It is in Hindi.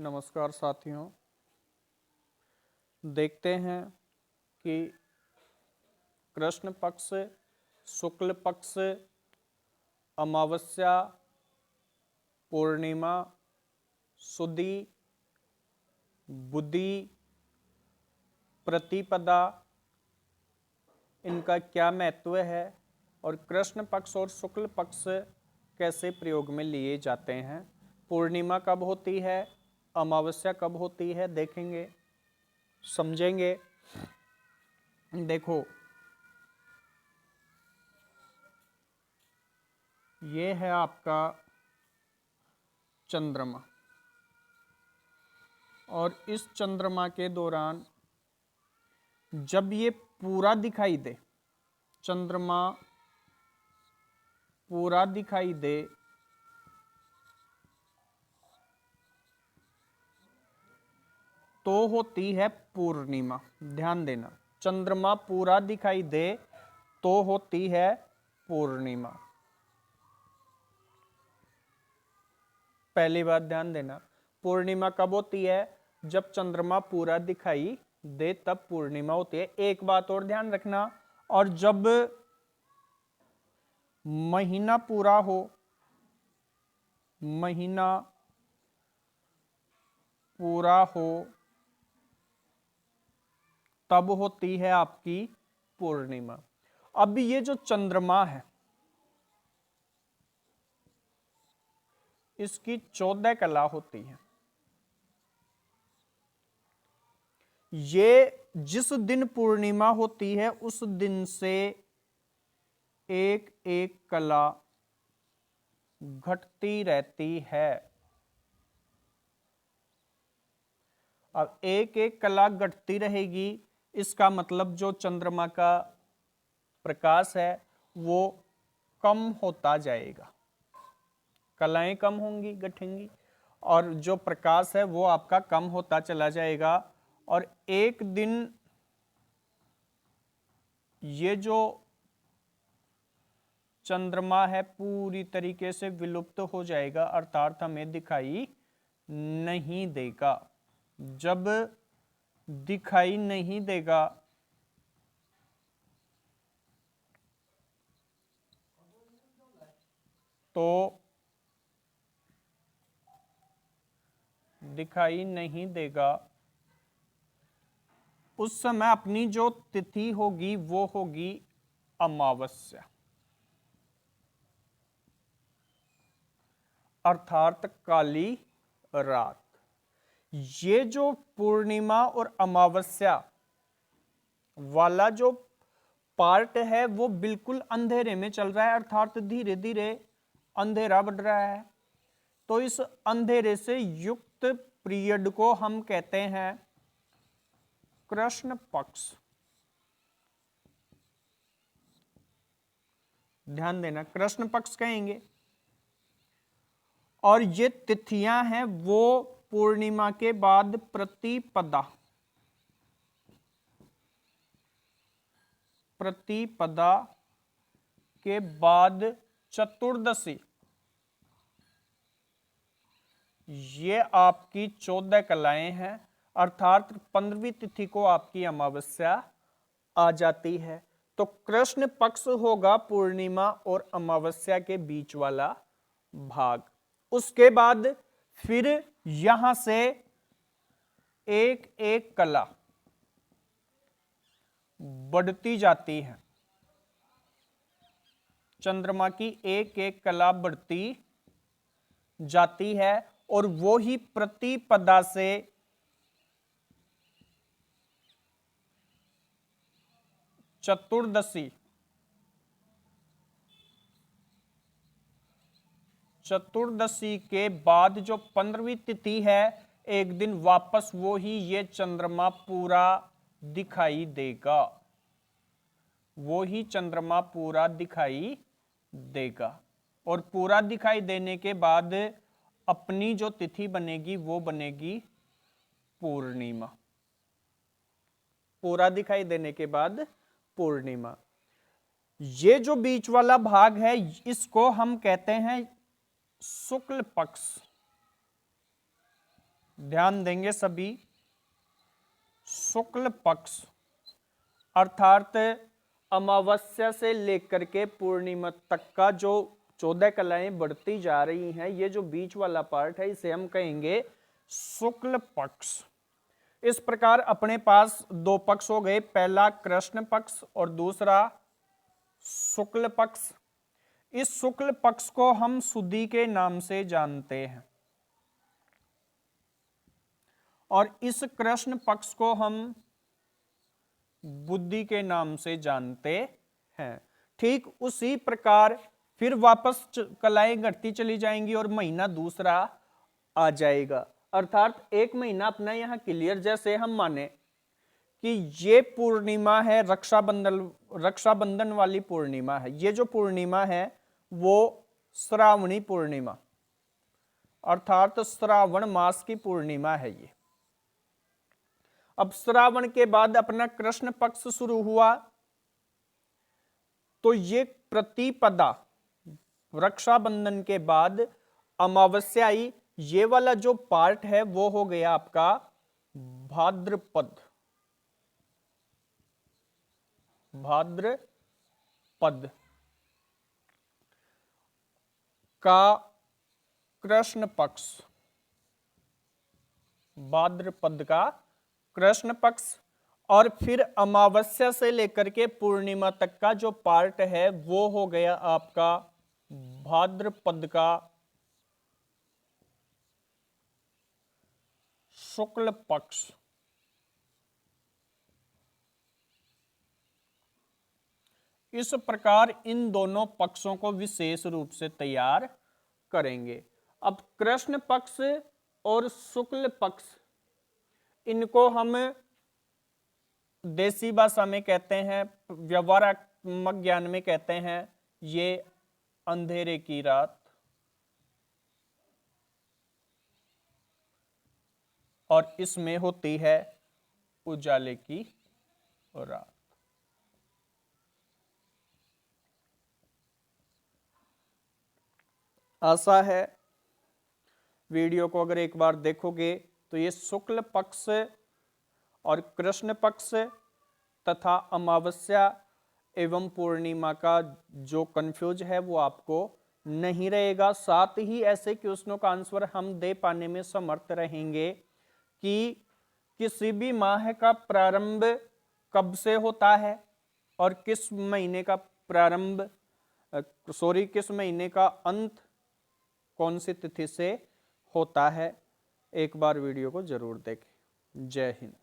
नमस्कार साथियों, देखते हैं कि कृष्ण पक्ष, शुक्ल पक्ष, अमावस्या, पूर्णिमा, सुदी, बुद्धि, प्रतिपदा, इनका क्या महत्व है और कृष्ण पक्ष और शुक्ल पक्ष कैसे प्रयोग में लिए जाते हैं। पूर्णिमा कब होती है, अमावस्या कब होती है, देखेंगे, समझेंगे। देखो, ये है आपका चंद्रमा और इस चंद्रमा के दौरान जब ये पूरा दिखाई दे, चंद्रमा पूरा दिखाई दे, तो होती है पूर्णिमा। ध्यान देना, चंद्रमा पूरा दिखाई दे तो होती है पूर्णिमा। पहली बात ध्यान देना, पूर्णिमा कब होती है? जब चंद्रमा पूरा दिखाई दे तब पूर्णिमा होती है। एक बात और ध्यान रखना, और जब महीना पूरा हो, महीना पूरा हो तब होती है आपकी पूर्णिमा। अब ये जो चंद्रमा है इसकी 14 कला होती है। ये जिस दिन पूर्णिमा होती है उस दिन से एक एक कला घटती रहती है। अब एक एक कला घटती रहेगी, इसका मतलब जो चंद्रमा का प्रकाश है वो कम होता जाएगा, कलाएं कम होंगी, घटेंगी, और जो प्रकाश है वो आपका कम होता चला जाएगा। और एक दिन ये जो चंद्रमा है पूरी तरीके से विलुप्त हो जाएगा, अर्थात हमें दिखाई नहीं देगा। जब दिखाई नहीं देगा तो दिखाई नहीं देगा उस समय अपनी जो तिथि होगी वो होगी अमावस्या, अर्थात काली रात। ये जो पूर्णिमा और अमावस्या वाला जो पार्ट है वो बिल्कुल अंधेरे में चल रहा है, अर्थात धीरे धीरे अंधेरा बढ़ रहा है। तो इस अंधेरे से युक्त पीरियड को हम कहते हैं कृष्ण पक्ष। ध्यान देना, कृष्ण पक्ष कहेंगे। और ये तिथियां हैं वो पूर्णिमा के बाद प्रतिपदा, प्रतिपदा के बाद चतुर्दशी, ये आपकी 14 कलाएं हैं, अर्थात 15वीं तिथि को आपकी अमावस्या आ जाती है। तो कृष्ण पक्ष होगा पूर्णिमा और अमावस्या के बीच वाला भाग। उसके बाद फिर यहां से एक एक कला बढ़ती जाती है, चंद्रमा की एक एक कला बढ़ती जाती है, और वो ही प्रतिपदा से चतुर्दशी, चतुर्दशी के बाद जो 15वीं तिथि है, एक दिन वापस वो ही ये चंद्रमा पूरा दिखाई देगा, वो ही चंद्रमा पूरा दिखाई देगा। और पूरा दिखाई देने के बाद अपनी जो तिथि बनेगी वो बनेगी पूर्णिमा। पूरा दिखाई देने के बाद पूर्णिमा। ये जो बीच वाला भाग है इसको हम कहते हैं शुक्ल पक्ष। ध्यान देंगे सभी, शुक्ल पक्ष अर्थात अमावस्या से लेकर के पूर्णिमा तक का जो 14 कलाएं बढ़ती जा रही हैं, ये जो बीच वाला पार्ट है इसे हम कहेंगे शुक्ल पक्ष। इस प्रकार अपने पास दो पक्ष हो गए, पहला कृष्ण पक्ष और दूसरा शुक्ल पक्ष। इस शुक्ल पक्ष को हम सुदी के नाम से जानते हैं और इस कृष्ण पक्ष को हम बुद्धि के नाम से जानते हैं। ठीक उसी प्रकार फिर वापस कलाएं घटती चली जाएंगी और महीना दूसरा आ जाएगा। अर्थात एक महीना अपना यहां क्लियर, जैसे हम माने कि ये पूर्णिमा है रक्षाबंधन वाली पूर्णिमा है। ये जो पूर्णिमा है वो श्रावणी पूर्णिमा अर्थात श्रावण मास की पूर्णिमा है ये। अब श्रावण के बाद अपना कृष्ण पक्ष शुरू हुआ, तो ये प्रतिपदा रक्षाबंधन के बाद अमावस्या आई। ये वाला जो पार्ट है वो हो गया आपका भाद्रपद का कृष्ण पक्ष, भाद्रपद का कृष्ण पक्ष। और फिर अमावस्या से लेकर के पूर्णिमा तक का जो पार्ट है वो हो गया आपका भाद्रपद का शुक्ल पक्ष। इस प्रकार इन दोनों पक्षों को विशेष रूप से तैयार करेंगे। अब कृष्ण पक्ष और शुक्ल पक्ष, इनको हम देसी भाषा में कहते हैं, व्यवहारात्मक ज्ञान में कहते हैं ये अंधेरे की रात और इसमें होती है उजाले की रात। आशा है वीडियो को अगर एक बार देखोगे तो ये शुक्ल पक्ष और कृष्ण पक्ष तथा अमावस्या एवं पूर्णिमा का जो कंफ्यूज है वो आपको नहीं रहेगा। साथ ही ऐसे क्वेश्चनों का आंसर हम दे पाने में समर्थ रहेंगे कि किसी भी माह का प्रारंभ कब से होता है और किस महीने का प्रारंभ किस महीने का अंत कौन सी तिथि से होता है। एक बार वीडियो को जरूर देखें। जय हिंद।